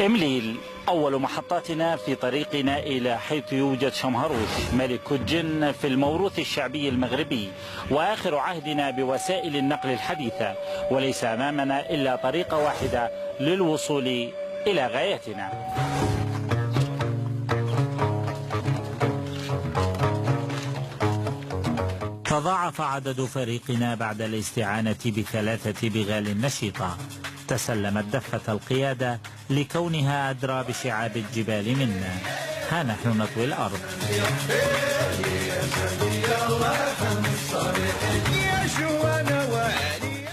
إمليل أول محطاتنا في طريقنا إلى حيث يوجد شمهروش ملك الجن في الموروث الشعبي المغربي، وآخر عهدنا بوسائل النقل الحديثة، وليس أمامنا إلا طريقة واحدة للوصول إلى غايتنا. تضاعف عدد فريقنا بعد الاستعانة بثلاثة بغال نشيطة تسلمت دفة القيادة لكونها أدرى بشعاب الجبال منا. ها نحن نطوي الأرض.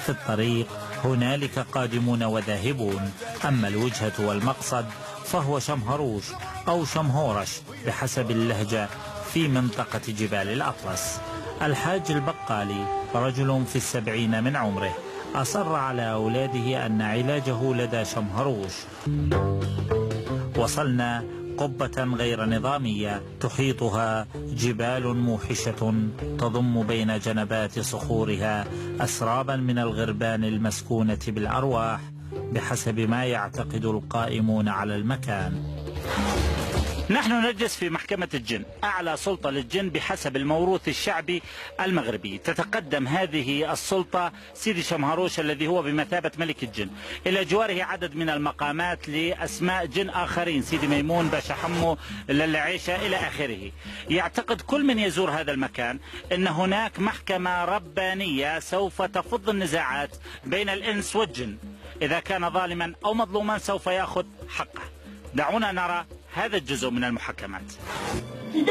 في الطريق هنالك قادمون وذاهبون، أما الوجهة والمقصد فهو شمهروش أو شمهورش بحسب اللهجة في منطقة جبال الأطلس. الحاج البقالي رجل في 70 من عمره أصر على أولاده أن علاجه لدى شمهروش. وصلنا قبة غير نظامية تحيطها جبال موحشة تضم بين جنبات صخورها أسرابا من الغربان المسكونة بالأرواح بحسب ما يعتقد القائمون على المكان. نحن نجلس في محكمة الجن، أعلى سلطة للجن بحسب الموروث الشعبي المغربي. تتقدم هذه السلطة سيدي شمهروش الذي هو بمثابة ملك الجن، إلى جواره عدد من المقامات لأسماء جن آخرين، سيدي ميمون، باشا حمو، للعيشة إلى آخره. يعتقد كل من يزور هذا المكان أن هناك محكمة ربانية سوف تفض النزاعات بين الإنس والجن، إذا كان ظالما أو مظلوما سوف يأخذ حقه. دعونا نرى هذا الجزء من المحكمات. يا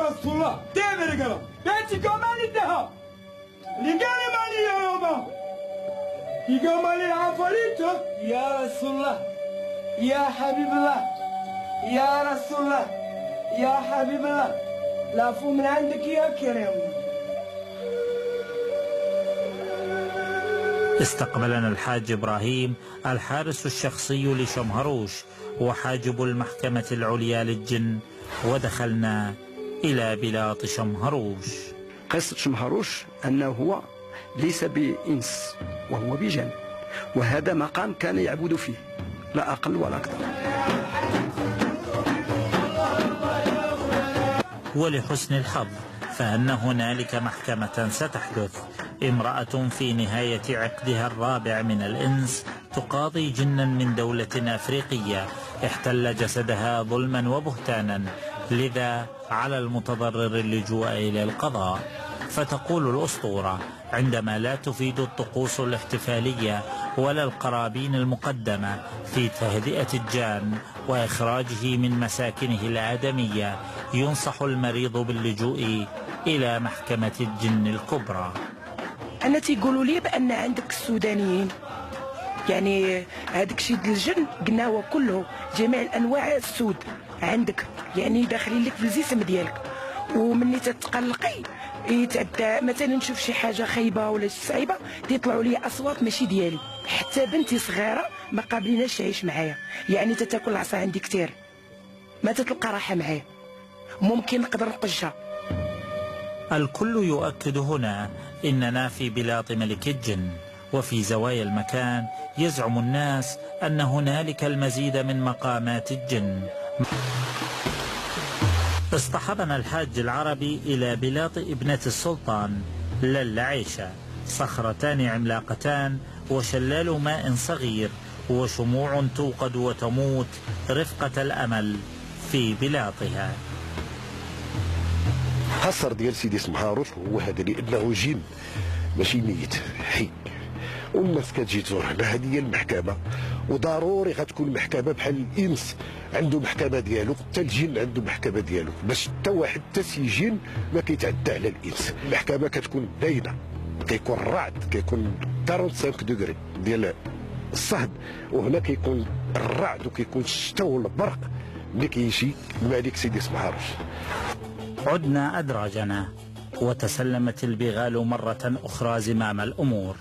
رسول الله يا رسول الله يا حبيب الله يا رسول الله يا حبيب الله، العفو من عندك يا كريم. استقبلنا الحاج إبراهيم الحارس الشخصي لشمهروش وحاجب المحكمة العليا للجن، ودخلنا إلى بلاط شمهروش. قصة شمهروش أنه هو ليس بإنس وهو بجن، وهذا مقام كان يعبد فيه لا أقل ولا أكثر. ولحسن الحظ فأن هنالك محكمة ستحدث، امرأة في نهاية عقدها الرابع من الإنس تقاضي جنا من دولة أفريقية احتل جسدها ظلما وبهتانا، لذا على المتضرر اللجوء إلى القضاء. فتقول الأسطورة عندما لا تفيد الطقوس الاحتفالية ولا القرابين المقدمة في تهدئة الجان وإخراجه من مساكنه الآدمية، ينصح المريض باللجوء إلى محكمة الجن الكبرى. أنا تيقولوا لي بأن عندك السودانيين، يعني هذاك الشيء ديال الجن قلنا هو كله جميع الأنواع السود عندك، يعني داخلين لك في الجسم ديالك، ومني تتقلقي يتعدى مثلا نشوف شي حاجه خايبه ولا شي صعيبه تيطلعوا لي اصوات ماشي ديالي. حتى بنتي صغيره ما قابليناش تعيش معايا، يعني تتاكل العصا عندي كثير، ما تتلقى راحه معايا، ممكن نقدر نقجها. الكل يؤكد هنا إننا في بلاط ملك الجن، وفي زوايا المكان يزعم الناس أن هنالك المزيد من مقامات الجن. اصطحبنا الحاج العربي إلى بلاط ابنة السلطان للعيشة، صخرتان عملاقتان وشلال ماء صغير وشموع توقد وتموت رفقة الأمل في بلاطها. حصر ديال سيدي شمهروش هو هذا اللي انه جن ماشي ميت، حي، والناس كتجي تزور هنا. هذه هي المحكمه، وضروري غتكون محكمه بحال الانس عنده محكمه ديالو، حتى الجن عنده محكمه ديالو، باش حتى واحد حتى شي جن ما كيتعدى على الانس. المحكمه كتكون باينه، كيكون الرعد، كيكون 45 دوغري ديال الصهد، وهنا كيكون الرعد وكيكون الشتا والبرق ملي كيجي الملك سيدي شمهروش. عدنا أدراجنا وتسلمت البغال مرة أخرى زمام الأمور.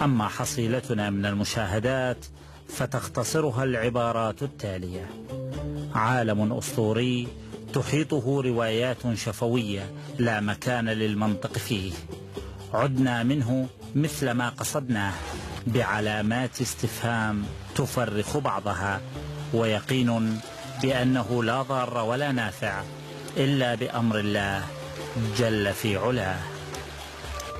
أما حصيلتنا من المشاهدات فتختصرها العبارات التالية: عالم أسطوري تحيطه روايات شفوية لا مكان للمنطق فيه، عدنا منه مثل ما قصدناه بعلامات استفهام تفرخ بعضها، ويقين بأنه لا ضار ولا نافع إلا بأمر الله جل في علاه.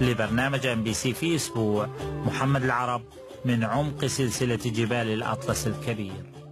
لبرنامج MBC في أسبوع، محمد العرب من عمق سلسلة جبال الأطلس الكبير.